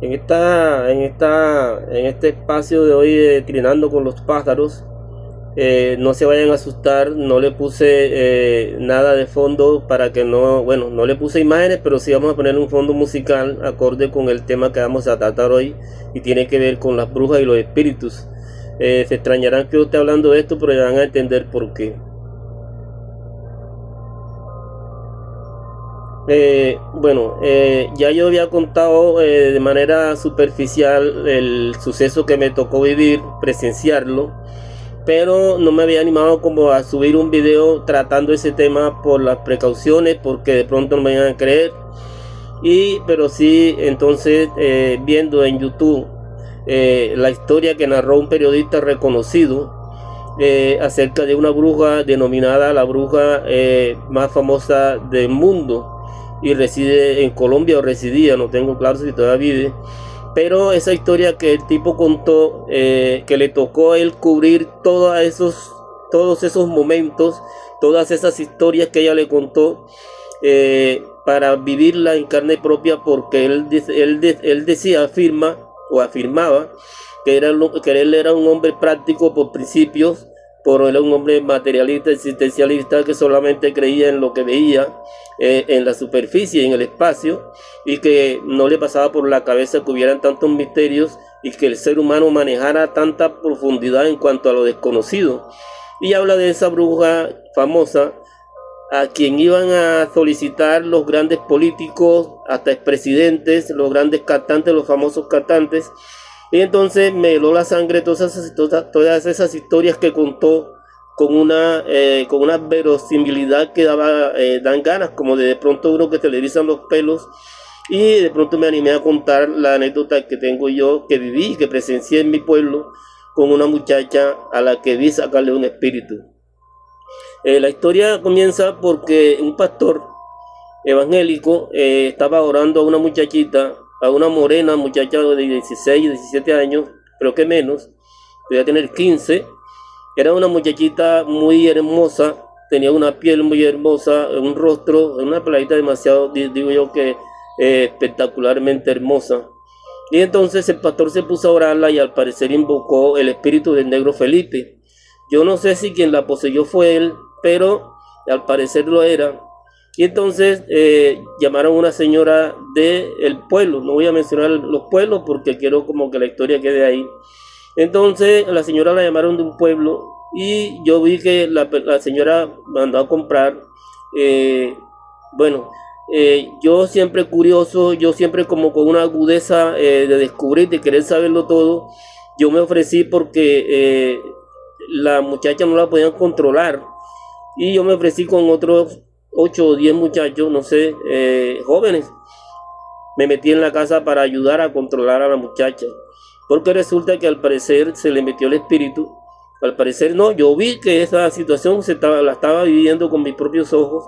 En este espacio de hoy de Trinando con los pájaros, no se vayan a asustar, no le puse nada de fondo para que no, bueno, no le puse imágenes, pero sí vamos a poner un fondo musical acorde con el tema que vamos a tratar hoy y tiene que ver con las brujas y los espíritus. Se extrañarán que yo esté hablando de esto, pero ya van a entender por qué. Ya yo había contado de manera superficial el suceso que me tocó vivir, presenciarlo, pero no me había animado como a subir un video tratando ese tema por las precauciones, porque de pronto no me iban a creer. Pero sí, entonces viendo en YouTube la historia que narró un periodista reconocido acerca de una bruja denominada la bruja más famosa del mundo, y reside en Colombia, o residía, no tengo claro si todavía vive. Pero esa historia que el tipo contó, que le tocó a él cubrir todos esos momentos, todas esas historias que ella le contó, para vivirla en carne propia, porque él decía, afirmaba que él era un hombre práctico por principios, pero él era un hombre materialista, existencialista, que solamente creía en lo que veía en la superficie, en el espacio, y que no le pasaba por la cabeza que hubieran tantos misterios y que el ser humano manejara tanta profundidad en cuanto a lo desconocido. Y habla de esa bruja famosa a quien iban a solicitar los grandes políticos, hasta expresidentes, los grandes cantantes, los famosos cantantes. Y entonces me heló la sangre todas esas historias que contó con una verosimilidad que dan ganas, como de pronto uno que te le erizan los pelos. Y de pronto me animé a contar la anécdota que tengo yo, que viví, que presencié en mi pueblo, con una muchacha a la que vi sacarle un espíritu. La historia comienza porque un pastor evangélico estaba orando a una muchachita, a una morena muchacha de 16, 17 años, creo que menos, podía tener 15. Era una muchachita muy hermosa, tenía una piel muy hermosa, un rostro, una playita demasiado, digo yo que espectacularmente hermosa. Y entonces el pastor se puso a orarla y al parecer invocó el espíritu del negro Felipe. Yo no sé si quien la poseyó fue él, pero al parecer lo era. Y entonces llamaron a una señora del pueblo. No voy a mencionar los pueblos porque quiero como que la historia quede ahí. Entonces la señora la llamaron de un pueblo y yo vi que la señora mandó a comprar. Yo siempre curioso, yo siempre como con una agudeza de descubrir, de querer saberlo todo. Yo me ofrecí porque la muchacha no la podían controlar. Y yo me ofrecí con otros 8 o 10 muchachos, no sé, jóvenes. Me metí en la casa para ayudar a controlar a la muchacha, porque resulta que al parecer se le metió el espíritu. Al parecer no, yo vi que esa situación la estaba viviendo con mis propios ojos.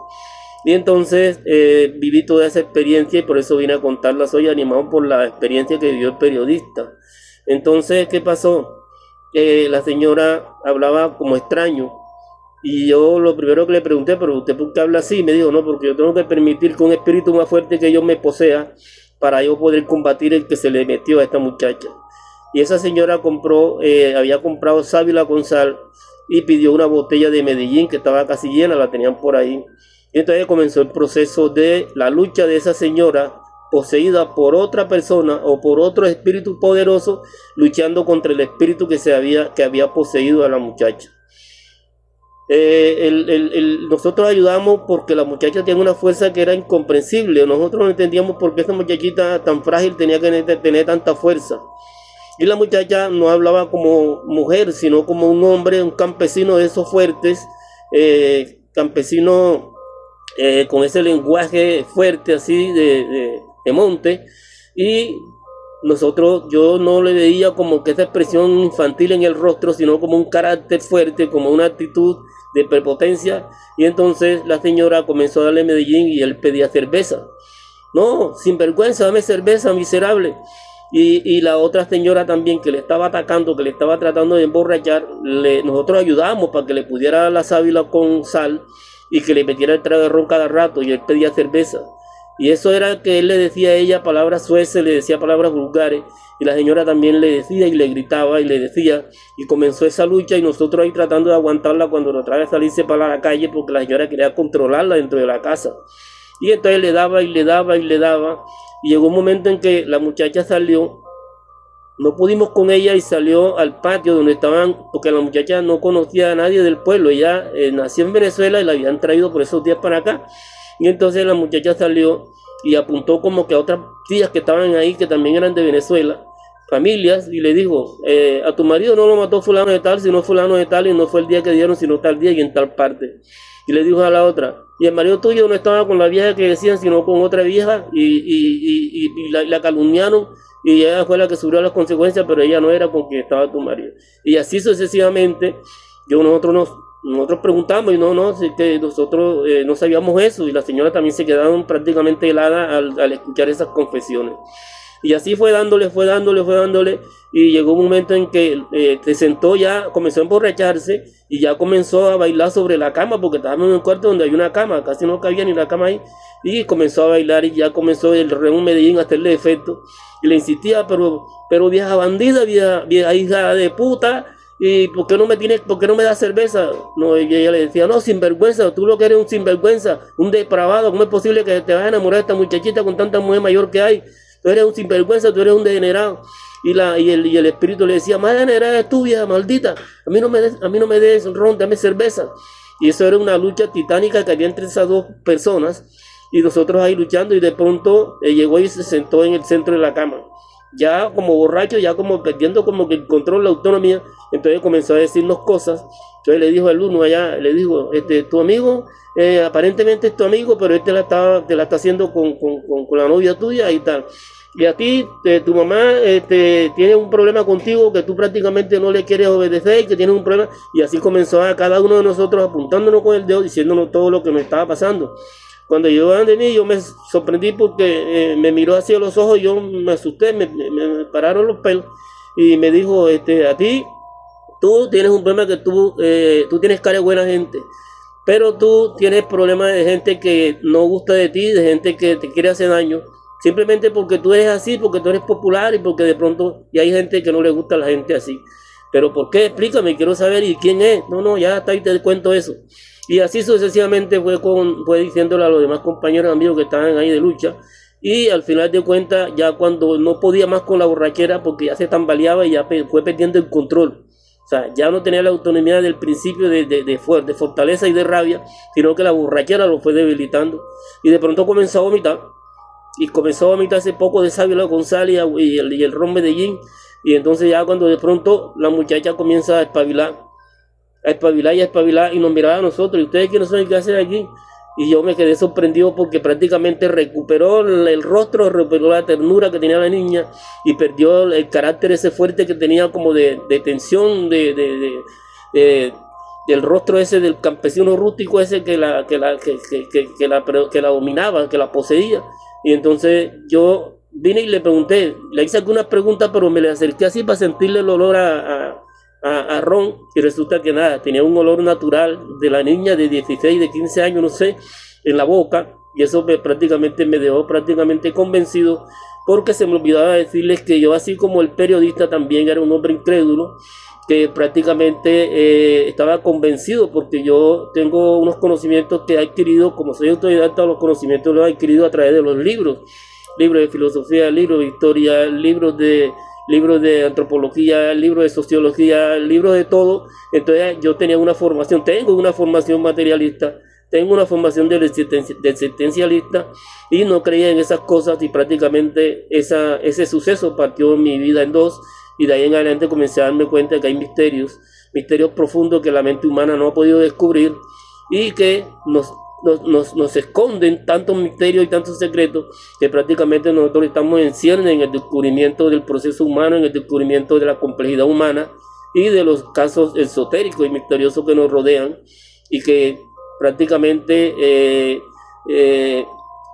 Y entonces viví toda esa experiencia y por eso vine a contarla. Soy animado por la experiencia que vivió el periodista. Entonces, ¿qué pasó? La señora hablaba como extraño. Y yo lo primero que le pregunté, pero ¿usted por qué habla así? Me dijo, no, porque yo tengo que permitir que un espíritu más fuerte que yo me posea para yo poder combatir el que se le metió a esta muchacha. Y esa señora había comprado sábila con sal y pidió una botella de Medellín que estaba casi llena, la tenían por ahí. Y entonces comenzó el proceso de la lucha de esa señora poseída por otra persona o por otro espíritu poderoso, luchando contra el espíritu que había poseído a la muchacha. Nosotros ayudamos porque la muchacha tiene una fuerza que era incomprensible. Nosotros no entendíamos por qué esa muchachita tan frágil tenía que tener tanta fuerza. Y la muchacha no hablaba como mujer, sino como un hombre, un campesino de esos fuertes, campesino con ese lenguaje fuerte así de monte. Y yo no le veía como que esa expresión infantil en el rostro, sino como un carácter fuerte, como una actitud de prepotencia. Y entonces la señora comenzó a darle Medellín y él pedía cerveza. No, sinvergüenza, dame cerveza, miserable. Y la otra señora también que le estaba atacando, que le estaba tratando de emborrachar, nosotros ayudamos para que le pudiera dar la sábila con sal y que le metiera el trago de ron cada rato, y él pedía cerveza. Y eso era que él le decía a ella palabras sueces, le decía palabras vulgares, y la señora también le decía y le gritaba y le decía, y comenzó esa lucha y nosotros ahí tratando de aguantarla cuando nos trae a salirse para la calle porque la señora quería controlarla dentro de la casa. Y entonces le daba y le daba y le daba, y llegó un momento en que la muchacha salió, no pudimos con ella y salió al patio donde estaban, porque la muchacha no conocía a nadie del pueblo, ella nació en Venezuela y la habían traído por esos días para acá. Y entonces la muchacha salió y apuntó como que a otras tías que estaban ahí, que también eran de Venezuela, familias, y le dijo, a tu marido no lo mató fulano de tal, sino fulano de tal, y no fue el día que dieron, sino tal día y en tal parte. Y le dijo a la otra, y el marido tuyo no estaba con la vieja que decían, sino con otra vieja, y la calumniaron, y ella fue la que sufrió las consecuencias, pero ella no era con quien estaba tu marido. Y así sucesivamente, nosotros preguntamos y si que nosotros no sabíamos eso, y la señora también se quedaron prácticamente helada al escuchar esas confesiones. Y así fue dándole, y llegó un momento en que se sentó ya, comenzó a emborracharse y ya comenzó a bailar sobre la cama, porque estábamos en un cuarto donde hay una cama, casi no cabía ni la cama ahí, y comenzó a bailar y ya comenzó el Reún Medellín a hacerle efecto, y le insistía, pero vieja bandida, vieja hija de puta, ¿y por qué no me das cerveza? No, y ella le decía, no, sinvergüenza, tú lo que eres un sinvergüenza, un depravado, ¿cómo es posible que te vayas a enamorar de esta muchachita con tanta mujer mayor que hay? Tú eres un sinvergüenza, tú eres un degenerado. Y el espíritu le decía, más degenerada es tú, vieja maldita, a mí no me des ron, dame cerveza. Y eso era una lucha titánica que había entre esas dos personas, y nosotros ahí luchando, y de pronto llegó y se sentó en el centro de la cama, ya como borracho, ya como perdiendo como que el control, la autonomía. Entonces comenzó a decirnos cosas. Entonces le dijo al uno allá, le dijo, tu amigo, aparentemente es tu amigo, pero te la está haciendo con la novia tuya y tal. Y a ti, tu mamá tiene un problema contigo, que tú prácticamente no le quieres obedecer, y que tiene un problema. Y así comenzó a cada uno de nosotros apuntándonos con el dedo, diciéndonos todo lo que nos estaba pasando. Cuando llegaban de mí, yo me sorprendí porque me miró hacia los ojos, yo me asusté, me pararon los pelos y me dijo, a ti, tú tienes un problema que tú tienes cara de buena gente, pero tú tienes problemas de gente que no gusta de ti, de gente que te quiere hacer daño, simplemente porque tú eres así, porque tú eres popular y porque de pronto y hay gente que no le gusta a la gente así. Pero ¿por qué? Explícame, quiero saber, ¿y quién es? No, ya está ahí, te cuento eso. Y así sucesivamente fue diciéndole a los demás compañeros amigos que estaban ahí de lucha. Y al final de cuentas, ya cuando no podía más con la borrachera, porque ya se tambaleaba y ya fue perdiendo el control. O sea, ya no tenía la autonomía del principio de fortaleza y de rabia, sino que la borrachera lo fue debilitando. Y de pronto comenzó a vomitar. Y comenzó a vomitar ese poco de Sábila González y el ron Medellín. Y entonces ya cuando de pronto la muchacha comienza a espabilar y nos miraba a nosotros, ¿y ustedes quiénes son? ¿Qué hacen aquí? Y yo me quedé sorprendido porque prácticamente recuperó el rostro, recuperó la ternura que tenía la niña y perdió el carácter ese fuerte que tenía como de tensión, del rostro ese del campesino rústico ese que la dominaba, que la poseía. Y entonces yo vine y le pregunté, le hice algunas preguntas, pero me le acerqué así para sentirle el olor a ron, y resulta que nada, tenía un olor natural de la niña de 16, de 15 años, no sé, en la boca, y eso prácticamente me dejó prácticamente convencido, porque se me olvidaba decirles que yo, así como el periodista, también era un hombre incrédulo, que prácticamente estaba convencido, porque yo tengo unos conocimientos que he adquirido, como soy autodidacta, los conocimientos los he adquirido a través de los libros de filosofía, libros de historia, libros de antropología, libros de sociología, libros de todo. Entonces yo tengo una formación materialista, tengo una formación de existencialista, y no creía en esas cosas, y prácticamente ese suceso partió mi vida en dos, y de ahí en adelante comencé a darme cuenta que hay misterios profundos que la mente humana no ha podido descubrir, y que nos esconden tantos misterios y tantos secretos, que prácticamente nosotros estamos en cierne en el descubrimiento del proceso humano, en el descubrimiento de la complejidad humana y de los casos esotéricos y misteriosos que nos rodean, y que prácticamente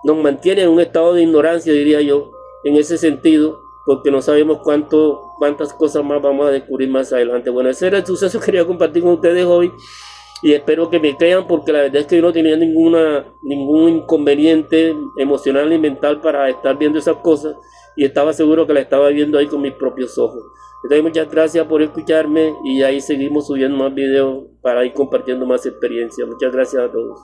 nos mantiene en un estado de ignorancia, diría yo, en ese sentido, porque no sabemos cuántas cosas más vamos a descubrir más adelante. Bueno, ese era el suceso que quería compartir con ustedes hoy. y espero que me crean, porque la verdad es que yo no tenía ningún inconveniente emocional ni mental para estar viendo esas cosas, y estaba seguro que la estaba viendo ahí con mis propios ojos. Entonces muchas gracias por escucharme, y ahí seguimos subiendo más videos para ir compartiendo más experiencias. Muchas gracias a todos.